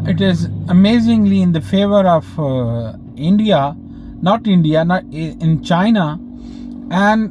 it is amazingly in the favor of India, not in China, and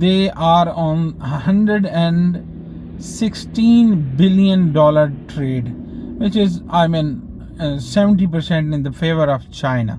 They are on $116 billion trade, which is 70% in the favor of China.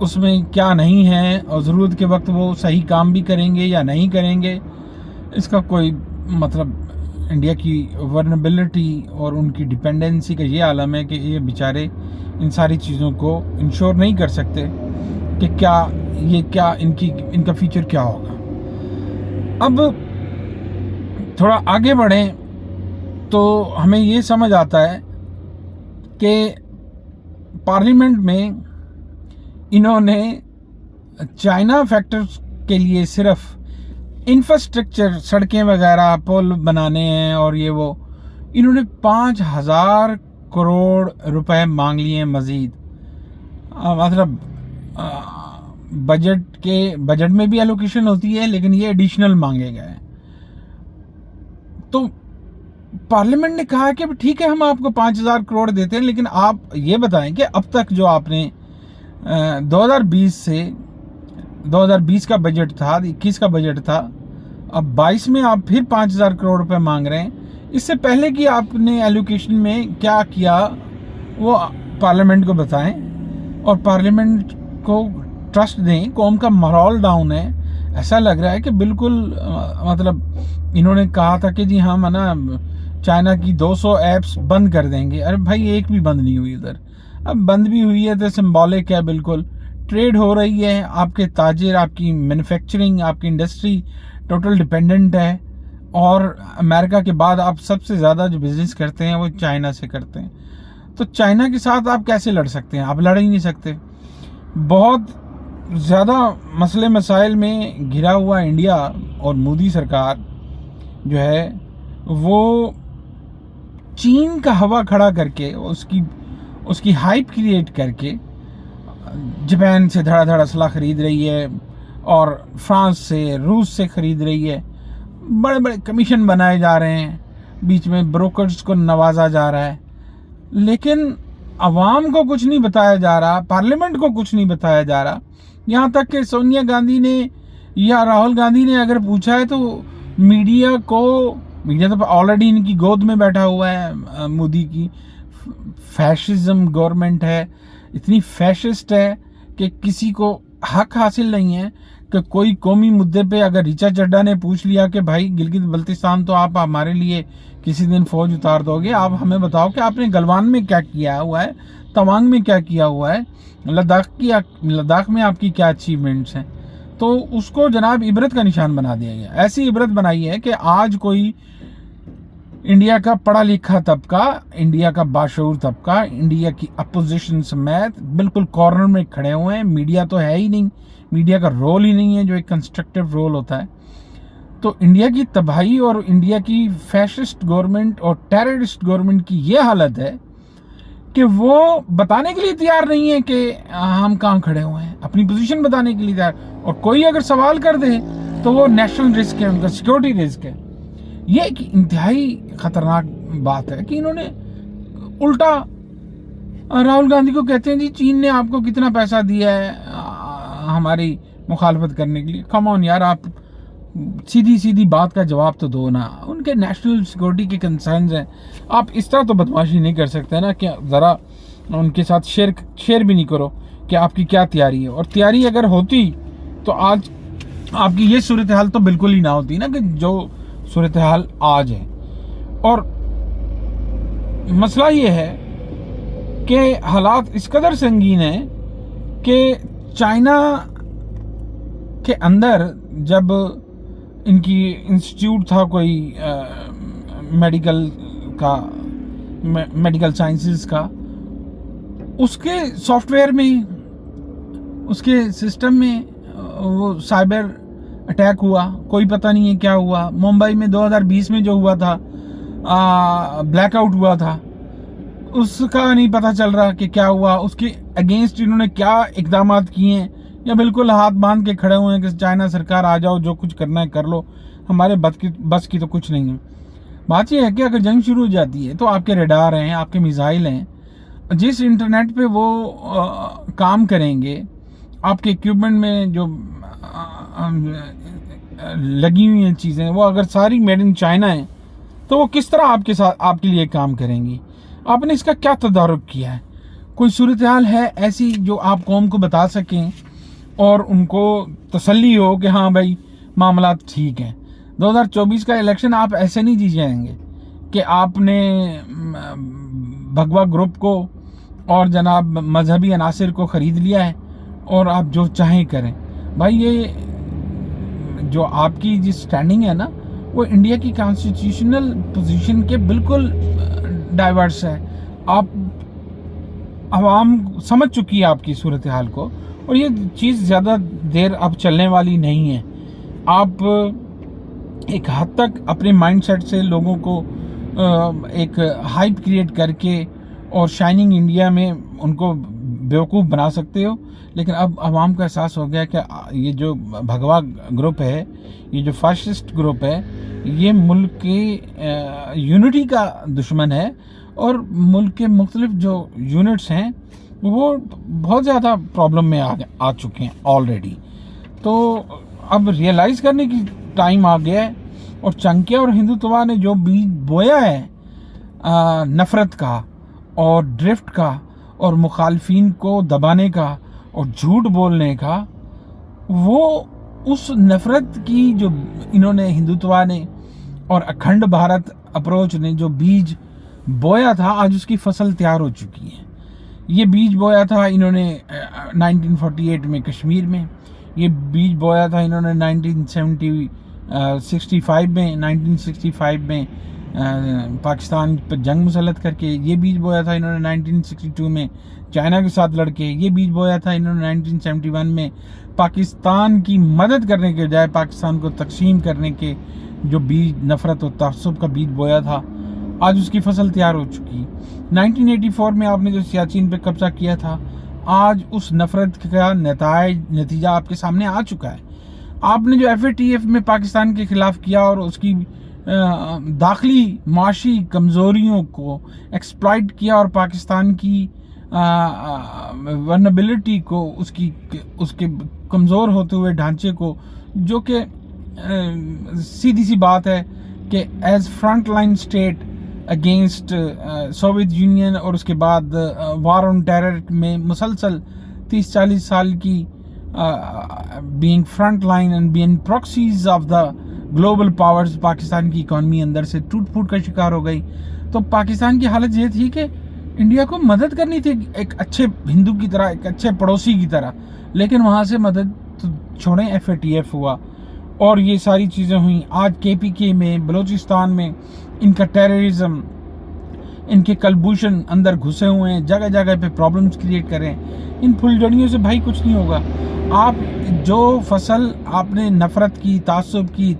اس میں کیا نہیں ہے اور ضرورت کے وقت وہ صحیح کام بھی کریں گے یا نہیں کریں گے، اس کا کوئی مطلب انڈیا کی ورنیبلٹی اور ان کی ڈپینڈنسی کا یہ عالم ہے کہ یہ بیچارے ان ساری چیزوں کو انشور نہیں کر سکتے کہ کیا ان کا فیوچر کیا ہوگا۔ اب تھوڑا آگے بڑھیں تو ہمیں یہ سمجھ آتا ہے کہ پارلیمنٹ میں انہوں نے چائنا فیکٹرز کے لیے صرف انفراسٹرکچر، سڑکیں وغیرہ، پل بنانے ہیں اور یہ وہ، انہوں نے 5,000 کروڑ روپے مانگ لیے ہیں مزید۔ مطلب بجٹ میں بھی ایلوکیشن ہوتی ہے لیکن یہ ایڈیشنل مانگے گئے ہیں۔ تو پارلیمنٹ نے کہا کہ ٹھیک ہے ہم آپ کو 5,000 کروڑ دیتے ہیں، لیکن آپ یہ بتائیں کہ اب تک جو آپ نے 2020 کا بجٹ تھا، 21 کا بجٹ تھا، اب 22 میں آپ پھر 5,000 کروڑ روپے مانگ رہے ہیں، اس سے پہلے کی آپ نے ایلوکیشن میں کیا کیا وہ پارلیمنٹ کو بتائیں اور پارلیمنٹ کو ٹرسٹ دیں۔ قوم کا مورال ڈاؤن ہے، ایسا لگ رہا ہے کہ بالکل مطلب انہوں نے کہا تھا کہ جی ہم نا چائنا کی 200 ایپس بند کر دیں گے، ارے بھائی ایک بھی بند نہیں ہوئی ادھر، اب بند بھی ہوئی ہے تو سمبولک ہے، بالکل ٹریڈ ہو رہی ہے، آپ کے تاجر، آپ کی مینوفیکچرنگ، آپ کی انڈسٹری ٹوٹل ڈیپینڈنٹ ہے، اور امریکہ کے بعد آپ سب سے زیادہ جو بزنس کرتے ہیں وہ چائنا سے کرتے ہیں، تو چائنا کے ساتھ آپ کیسے لڑ سکتے ہیں؟ آپ لڑ ہی نہیں سکتے۔ بہت زیادہ مسئلے مسائل میں گھرا ہوا انڈیا اور مودی سرکار جو ہے وہ چین کا ہوا کھڑا کر کے، اس کی ہائپ کریٹ کر کے جاپان سے دھڑا دھڑ اسلحہ خرید رہی ہے اور فرانس سے، روس سے خرید رہی ہے، بڑے بڑے کمیشن بنائے جا رہے ہیں، بیچ میں بروکرز کو نوازا جا رہا ہے، لیکن عوام کو کچھ نہیں بتایا جا رہا، پارلیمنٹ کو کچھ نہیں بتایا جا رہا۔ یہاں تک کہ سونیا گاندھی نے یا راہل گاندھی نے اگر پوچھا ہے تو میڈیا تو آلریڈی ان کی گود میں بیٹھا ہوا ہے، مودی کی فیشزم گورنمنٹ ہے، اتنی فیشسٹ ہے کہ کسی کو حق حاصل نہیں ہے کہ کوئی قومی مدعے پہ اگر ریچا چڈھا نے پوچھ لیا کہ بھائی گلگت بلتستان تو آپ ہمارے لیے کسی دن فوج اتار دو گے، آپ ہمیں بتاؤ کہ آپ نے گلوان میں کیا کیا ہوا ہے، توانگ میں کیا کیا ہوا ہے، لداخ میں آپ کی کیا اچیومنٹس ہیں، تو اس کو جناب عبرت کا نشان بنا دیا گیا۔ ایسی عبرت بنائی ہے کہ آج کوئی انڈیا کا پڑھا لکھا طبقہ، انڈیا کا باشعور طبقہ، انڈیا کی اپوزیشن سمیت بالکل کارنر میں کھڑے ہوئے ہیں۔ میڈیا تو ہے ہی نہیں، میڈیا کا رول ہی نہیں ہے جو ایک کنسٹرکٹیو رول ہوتا ہے۔ تو انڈیا کی تباہی اور انڈیا کی فیشسٹ گورنمنٹ اور ٹیررسٹ گورنمنٹ کی یہ حالت ہے کہ وہ بتانے کے لیے تیار نہیں ہے کہ ہم کہاں کھڑے ہوئے ہیں، اپنی پوزیشن بتانے کے لیے تیار، اور کوئی اگر سوال کر دے تو وہ نیشنل رسک ہے، ان کا سیکورٹی رسک ہے۔ یہ ایک انتہائی خطرناک بات ہے کہ انہوں نے الٹا راہل گاندھی کو کہتے ہیں جی چین نے آپ کو کتنا پیسہ دیا ہے ہماری مخالفت کرنے کے لیے۔ کم آن یار، آپ سیدھی بات کا جواب تو دو نا، ان کے نیشنل سیکورٹی کے کنسرنز ہیں، آپ اس طرح تو بدماشی نہیں کر سکتے نا کہ ذرا ان کے ساتھ شیئر بھی نہیں کرو کہ آپ کی کیا تیاری ہے، اور تیاری اگر ہوتی تو آج آپ کی یہ صورتحال تو بالکل ہی نہ ہوتی نا کہ جو صورتحال آج ہے۔ اور مسئلہ یہ ہے کہ حالات اس قدر سنگین ہیں کہ چائنا کے اندر جب ان کی انسٹیٹیوٹ تھا کوئی میڈیکل سائنسز کا، اس کے سافٹ ویئر میں، اس کے سسٹم میں وہ سائبر اٹیک ہوا، کوئی پتہ نہیں ہے کیا ہوا۔ ممبئی میں 2020 میں جو ہوا تھا، بلیک آؤٹ ہوا تھا، اس کا نہیں پتہ چل رہا کہ کیا ہوا، اس کے اگینسٹ انہوں نے کیا اقدامات کیے ہیں، یا بالکل ہاتھ باندھ کے کھڑے ہوئے ہیں کہ چائنا سرکار آ جاؤ، جو کچھ کرنا ہے کر لو، ہمارے بس کی تو کچھ نہیں ہے۔ بات یہ ہے کہ اگر جنگ شروع ہو جاتی ہے تو آپ کے ریڈار ہیں، آپ کے میزائل ہیں، جس انٹرنیٹ پہ وہ کام کریں گے، آپ کے اکوپمنٹ میں جو لگی ہوئی ہیں چیزیں، وہ اگر ساری میڈ ان چائنا ہیں تو وہ کس طرح آپ کے لیے کام کریں گی؟ آپ نے اس کا کیا تدارک کیا ہے؟ کوئی صورتحال ہے ایسی جو آپ قوم کو بتا سکیں اور ان کو تسلی ہو کہ ہاں بھائی معاملات ٹھیک ہیں. 2024 کا الیکشن آپ ایسے نہیں جی جائیں گے کہ آپ نے بھگوا گروپ کو اور جناب مذہبی عناصر کو خرید لیا ہے اور آپ جو چاہیں کریں. بھائی یہ جو آپ کی جس سٹینڈنگ ہے نا وہ انڈیا کی کانسٹیٹیوشنل پوزیشن کے بالکل ڈائیورس ہے. آپ عوام سمجھ چکی ہے آپ کی صورتحال کو اور یہ چیز زیادہ دیر اب چلنے والی نہیں ہے. آپ ایک حد تک اپنے مائنڈ سیٹ سے لوگوں کو ایک ہائپ کریٹ کر کے اور شائننگ انڈیا میں ان کو بیوقوف بنا سکتے ہو، لیکن اب عوام کا احساس ہو گیا کہ یہ جو بھگوا گروپ ہے، یہ جو فاشسٹ گروپ ہے، یہ ملک کی یونٹی کا دشمن ہے اور ملک کے مختلف جو یونٹس ہیں وہ بہت زیادہ پرابلم میں آ چکے ہیں آلریڈی. تو اب ریئلائز کرنے کی ٹائم آ گیا ہے اور چنکیا اور ہندوتوا نے جو بیج بویا ہے نفرت کا اور ڈرفٹ کا اور مخالفین کو دبانے کا اور جھوٹ بولنے کا، وہ اس نفرت کی جو انہوں نے ہندوتوا نے اور اکھنڈ بھارت اپروچ نے جو بیج بویا تھا، آج اس کی فصل تیار ہو چکی ہے. یہ بیج بویا تھا انہوں نے 1948 میں کشمیر میں، یہ بیج بویا تھا انہوں نے 1965 میں پاکستان پر جنگ مسلط کر کے، یہ بیج بویا تھا انہوں نے 1962 میں چائنا کے ساتھ لڑ کے، یہ بیج بویا تھا انہوں نے 1971 میں پاکستان کی مدد کرنے کے بجائے پاکستان کو تقسیم کرنے کے جو بیج نفرت و تعصب کا بیج بویا تھا، آج اس کی فصل تیار ہو چکی. 1984 میں آپ نے جو سیاچین پہ قبضہ کیا تھا، آج اس نفرت کا نتیجہ آپ کے سامنے آ چکا ہے. آپ نے جو FATF میں پاکستان کے خلاف کیا اور اس کی داخلی معاشی کمزوریوں کو ایکسپلائٹ کیا اور پاکستان کی ورنبلٹی کو، اس کے کمزور ہوتے ہوئے ڈھانچے کو، جو کہ سیدھی سی بات ہے کہ as front line state against Soviet union اور اس کے بعد وار آن ٹیرر میں مسلسل 30-40 سال کی being front line and being proxies of the global powers، Pakistan کی اکانومی اندر سے ٹوٹ پھوٹ کا شکار ہو گئی. تو پاکستان کی حالت یہ تھی کہ انڈیا کو مدد کرنی تھی ایک اچھے ہندو کی طرح، ایک اچھے پڑوسی کی طرح، لیکن وہاں سے مدد تو چھوڑیں، FATF ہوا اور یہ ساری چیزیں ہوئیں. آج KPK میں، بلوچستان میں ان کا ٹیررزم، ان کے کلبوشن اندر گھسے ہوئے ہیں، جگہ جگہ پہ پرابلمز کریٹ کریں. ان پھلجھڑیوں سے بھائی کچھ نہیں ہوگا. آپ جو فصل آپ نے نفرت کی، تعصب کی،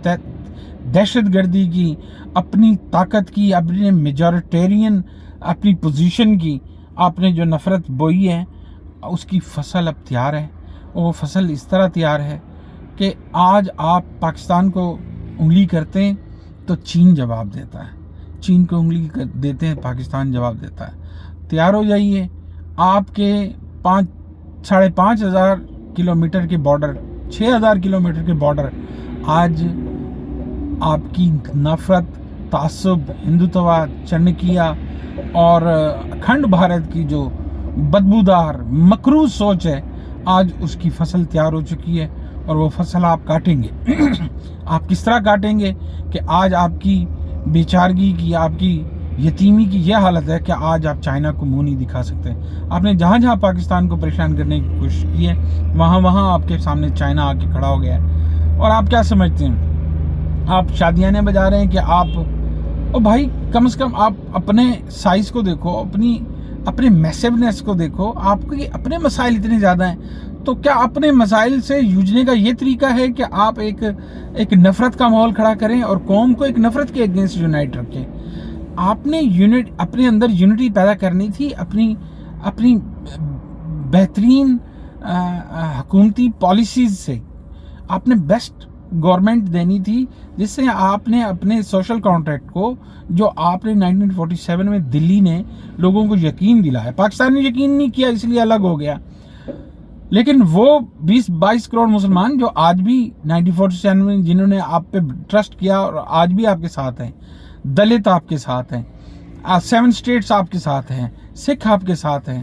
دہشت گردی کی، اپنی طاقت کی، اپنے میجورٹیرین اپنی پوزیشن کی، آپ نے جو نفرت بوئی ہے، اس کی فصل اب تیار ہے. اور وہ فصل اس طرح تیار ہے کہ آج آپ پاکستان کو انگلی کرتے ہیں تو چین جواب دیتا ہے، چین کو انگلی دیتے ہیں پاکستان جواب دیتا ہے. تیار ہو جائیے. آپ کے 5,500 کلومیٹر کے بارڈر، 6,000 کلومیٹر کے بارڈر آج آپ کی نفرت، تعصب، ہندوتوا، چنکیا اور اکھنڈ بھارت کی جو بدبودار مکروہ سوچ ہے، آج اس کی فصل تیار ہو چکی ہے اور وہ فصل آپ کاٹیں گے. آپ کس طرح کاٹیں گے کہ آج آپ کی بیچارگی کی، آپ کی یتیمی کی یہ حالت ہے کہ آج آپ چائنا کو منہ نہیں دکھا سکتے. آپ نے جہاں جہاں پاکستان کو پریشان کرنے کی کوشش کی ہے، وہاں وہاں آپ کے سامنے چائنا آ کے کھڑا ہو گیا ہے. اور آپ کیا سمجھتے ہیں؟ آپ شادیانے بجا رہے ہیں کہ آپ، او بھائی کم از کم آپ اپنے سائز کو دیکھو، اپنے میسیونیس کو دیکھو. آپ کے اپنے مسائل اتنے زیادہ ہیں، تو کیا اپنے مسائل سے یوجنے کا یہ طریقہ ہے کہ آپ ایک نفرت کا ماحول کھڑا کریں اور قوم کو ایک نفرت کے اگینسٹ یونائٹ رکھیں؟ آپ نے اپنے اندر یونٹی پیدا کرنی تھی، اپنی بہترین حکومتی پالیسیز سے. آپ نے بیسٹ گورنمنٹ دینی تھی، جس سے آپ نے اپنے سوشل کانٹریکٹ کو، جو آپ نے 1947 میں دلی نے لوگوں کو یقین دلایا. پاکستان نے یقین نہیں کیا، اس لیے الگ ہو گیا. لیکن وہ 20-22 کروڑ مسلمان جو آج بھی 1947 میں جنہوں نے آپ پہ ٹرسٹ کیا اور آج بھی آپ کے ساتھ ہیں، دلت آپ کے ساتھ ہیں، 7 اسٹیٹس آپ کے ساتھ ہیں، سکھ آپ کے ساتھ ہیں،